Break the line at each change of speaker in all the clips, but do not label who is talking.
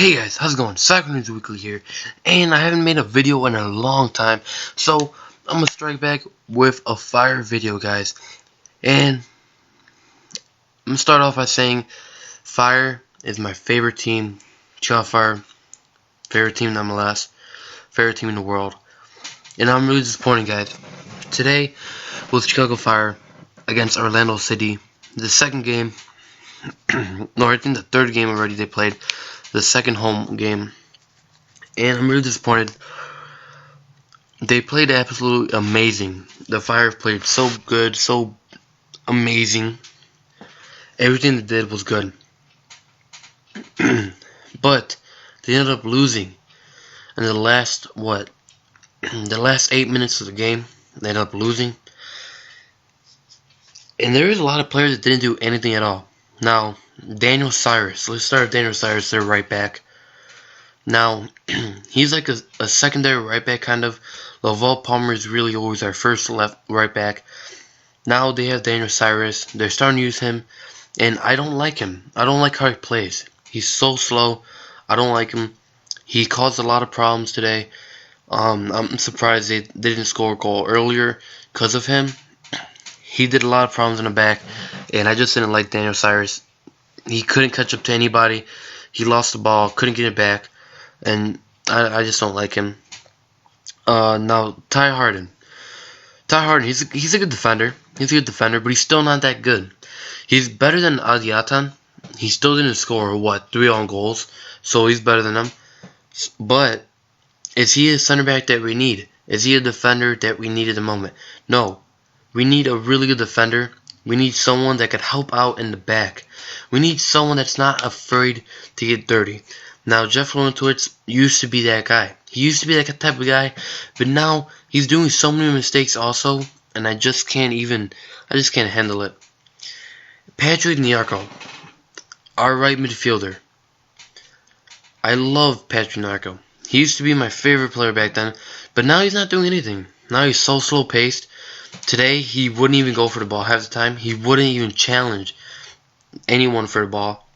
Hey guys, how's it going? Soccer News Weekly here, and I haven't made a video in a long time, so I'm gonna strike back with a fire video, guys. And I'm gonna start off by saying Fire is my favorite team. Chicago Fire, favorite team in MLS, favorite team in the world. And I'm really disappointed, guys. Today was Chicago Fire against Orlando City, the second game. No, I think the third game already they played. The second home game, and I'm really disappointed. They played absolutely amazing. The Fire played so good, so amazing. Everything they did was good. But they ended up losing in the last the last 8 minutes of the game. They ended up losing. And there is a lot of players that didn't do anything at all. Now, Daniel Cyrus. Let's start with Daniel Cyrus, their right back. Now, he's like a secondary right back, kind of. Laval Palmer is really always our first left right back. Now they have Daniel Cyrus. They're starting to use him, and I don't like him. I don't like how he plays. He's so slow. I don't like him. He caused a lot of problems today. I'm surprised they didn't score a goal earlier because of him. He did a lot of problems in the back, and I just didn't like Daniel Cyrus. He couldn't catch up to anybody. He lost the ball, couldn't get it back, and I just don't like him. Now Ty Harden. Ty Harden, he's a good defender. He's a good defender, but he's still not that good. He's better than Adiatan. He still didn't score 3 own goals, so he's better than him. But is he a center back that we need? Is he a defender that we need at the moment? No. We need a really good defender. We need someone that could help out in the back. We need someone that's not afraid to get dirty. Now, Jeff Lewentowicz used to be that guy. He used to be that type of guy, but now he's doing so many mistakes also, and I just can't handle it. Patrick Nyarko, our right midfielder. I love Patrick Nyarko. He used to be my favorite player back then, but now he's not doing anything. Now he's so slow-paced. Today, he wouldn't even go for the ball half the time. He wouldn't even challenge anyone for the ball.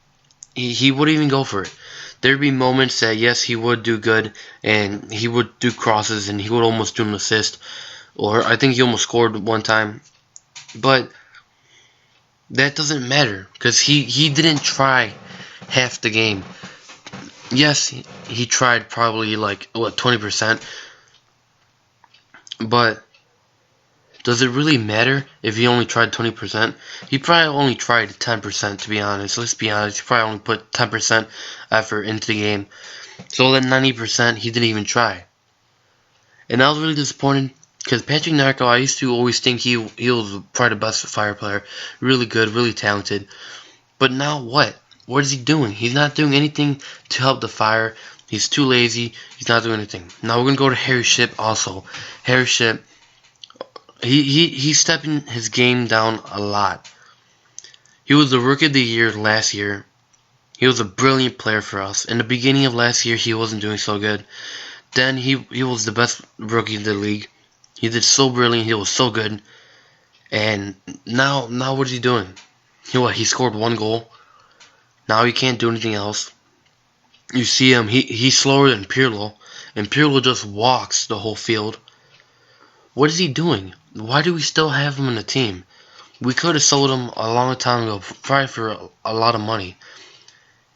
He wouldn't even go for it. There'd be moments that, yes, he would do good, and he would do crosses, and he would almost do an assist. Or I think he almost scored one time. But that doesn't matter, because he didn't try half the game. Yes, he tried probably 20%. But does it really matter if he only tried 20%? He probably only tried 10%, to be honest. Let's be honest. He probably only put 10% effort into the game. So that 90%, he didn't even try. And I was really disappointed because Patrick Nyarko, I used to always think he was probably the best Fire player. Really good, really talented. But now what? What is he doing? He's not doing anything to help the Fire. He's too lazy. He's not doing anything. Now we're going to go to Harry Shipp also. Harry Shipp, he's stepping his game down a lot. He was the Rookie of the Year last year. He was a brilliant player for us. In the beginning of last year, he wasn't doing so good. Then he was the best rookie in the league. He did so brilliant. He was so good. And now what is he doing? He scored 1 goal. Now he can't do anything else. You see him. He's slower than Pirlo, and Pirlo just walks the whole field. What is he doing? Why do we still have him in the team? We could have sold him a long time ago, probably for a lot of money.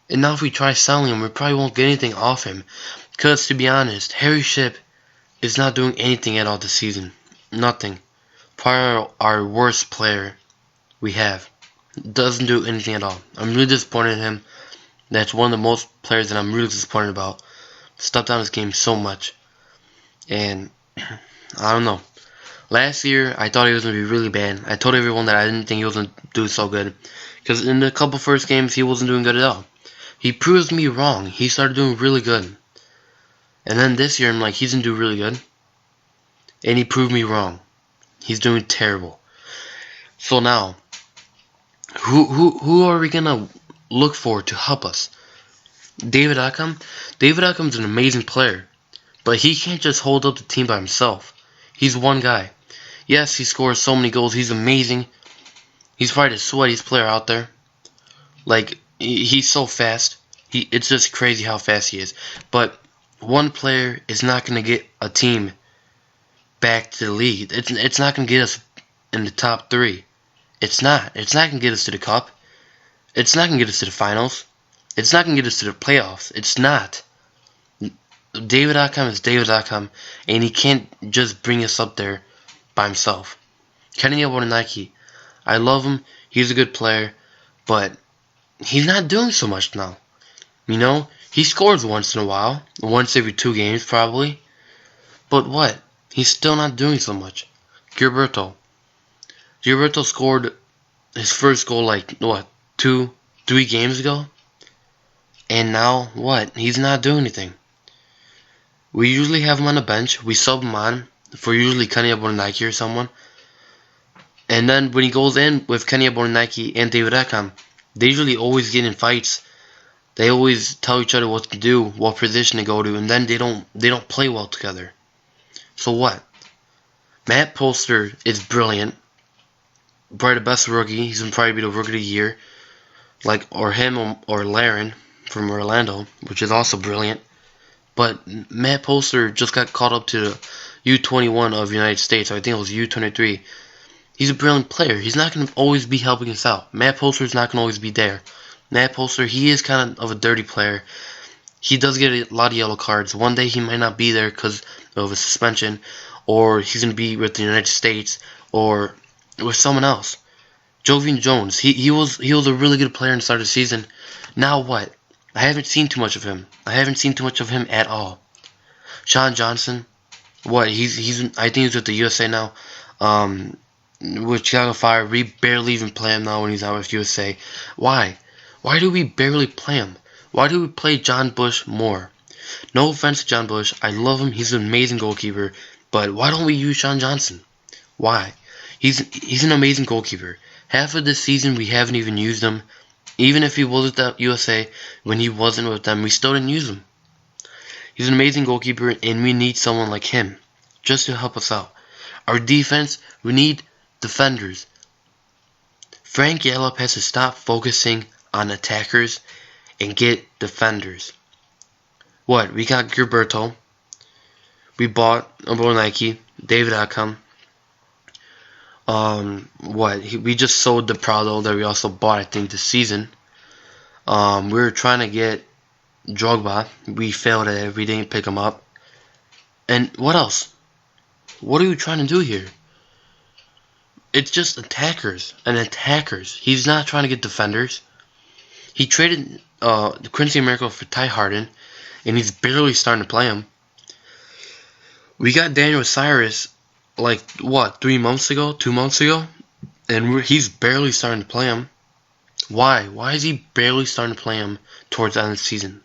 And now if we try selling him, we probably won't get anything off him. Because, to be honest, Harry Shipp is not doing anything at all this season. Nothing. Probably our worst player we have. Doesn't do anything at all. I'm really disappointed in him. That's one of the most players that I'm really disappointed about. Stepped down his game so much. And I don't know. Last year, I thought he was going to be really bad. I told everyone that I didn't think he was going to do so good. Because in the couple first games, he wasn't doing good at all. He proves me wrong. He started doing really good. And then this year, I'm like, he's going to do really good. And he proved me wrong. He's doing terrible. So now, who are we going to look for to help us? David Beckham? David Beckham's an amazing player. But he can't just hold up the team by himself. He's one guy. Yes, he scores so many goals. He's amazing. He's probably the sweatiest player out there. Like, he's so fast. It's just crazy how fast he is. But one player is not going to get a team back to the league. It's not going to get us in the top 3. It's not. It's not going to get us to the cup. It's not going to get us to the finals. It's not going to get us to the playoffs. It's not. David.com is David.com, and he can't just bring us up there by himself. Kenny Nike, I love him. He's a good player, but he's not doing so much now. You know, he scores once in a while, once every 2 games probably. But what? He's still not doing so much. Gilberto scored his first goal like, what, 2, 3 games ago? And now, what? He's not doing anything. We usually have him on the bench. We sub him on for usually Kenny Nike or someone. And then when he goes in with Kenny Nike and David Beckham, they usually always get in fights. They always tell each other what to do, what position to go to, and then they don't play well together. So what? Matt Polster is brilliant. Probably the best rookie. He's gonna probably be the rookie of the year. Or him or Laren from Orlando, which is also brilliant. But Matt Polster just got caught up to the U21 of the United States. I think it was U23. He's a brilliant player. He's not going to always be helping us out. Matt Polster is not going to always be there. Matt Polster, he is kind of a dirty player. He does get a lot of yellow cards. One day he might not be there because of a suspension, or he's going to be with the United States, or with someone else. Jovian Jones, he was a really good player in the start of the season. Now what? I haven't seen too much of him. I haven't seen too much of him at all. Sean Johnson, what? I think he's with the USA now. With Chicago Fire, we barely even play him now when he's out with USA. Why? Why do we barely play him? Why do we play John Bush more? No offense to John Bush, I love him. He's an amazing goalkeeper. But why don't we use Sean Johnson? Why? He's an amazing goalkeeper. Half of this season we haven't even used him. Even if he was with the USA, when he wasn't with them, we still didn't use him. He's an amazing goalkeeper, and we need someone like him just to help us out. Our defense, we need defenders. Frank Yallop has to stop focusing on attackers and get defenders. What? We got Gilberto. We bought Nike, David Beckham. We just sold the Prado that we also bought, I think, this season. We were trying to get Drogba. We failed at it. We didn't pick him up. And what else? What are you trying to do here? It's just attackers and attackers. He's not trying to get defenders. He traded Quincy Miracle for Ty Harden, and he's barely starting to play him. We got Daniel Cyrus 3 months ago, 2 months ago, and he's barely starting to play him. Why? Why is he barely starting to play him towards the end of the season?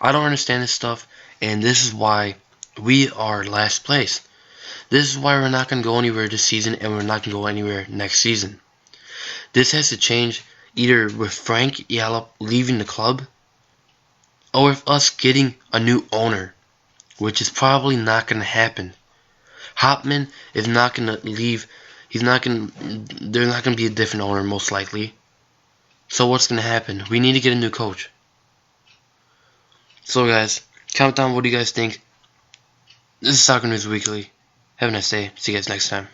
I don't understand this stuff, and this is why we are last place. This is why we're not going to go anywhere this season, and we're not going to go anywhere next season. This has to change either with Frank Yallop leaving the club, or with us getting a new owner, which is probably not going to happen. Hauptman is not going to leave. There's not going to be a different owner, most likely. So what's going to happen? We need to get a new coach. So guys, comment down what do you guys think. This is Soccer News Weekly. Have a nice day. See you guys next time.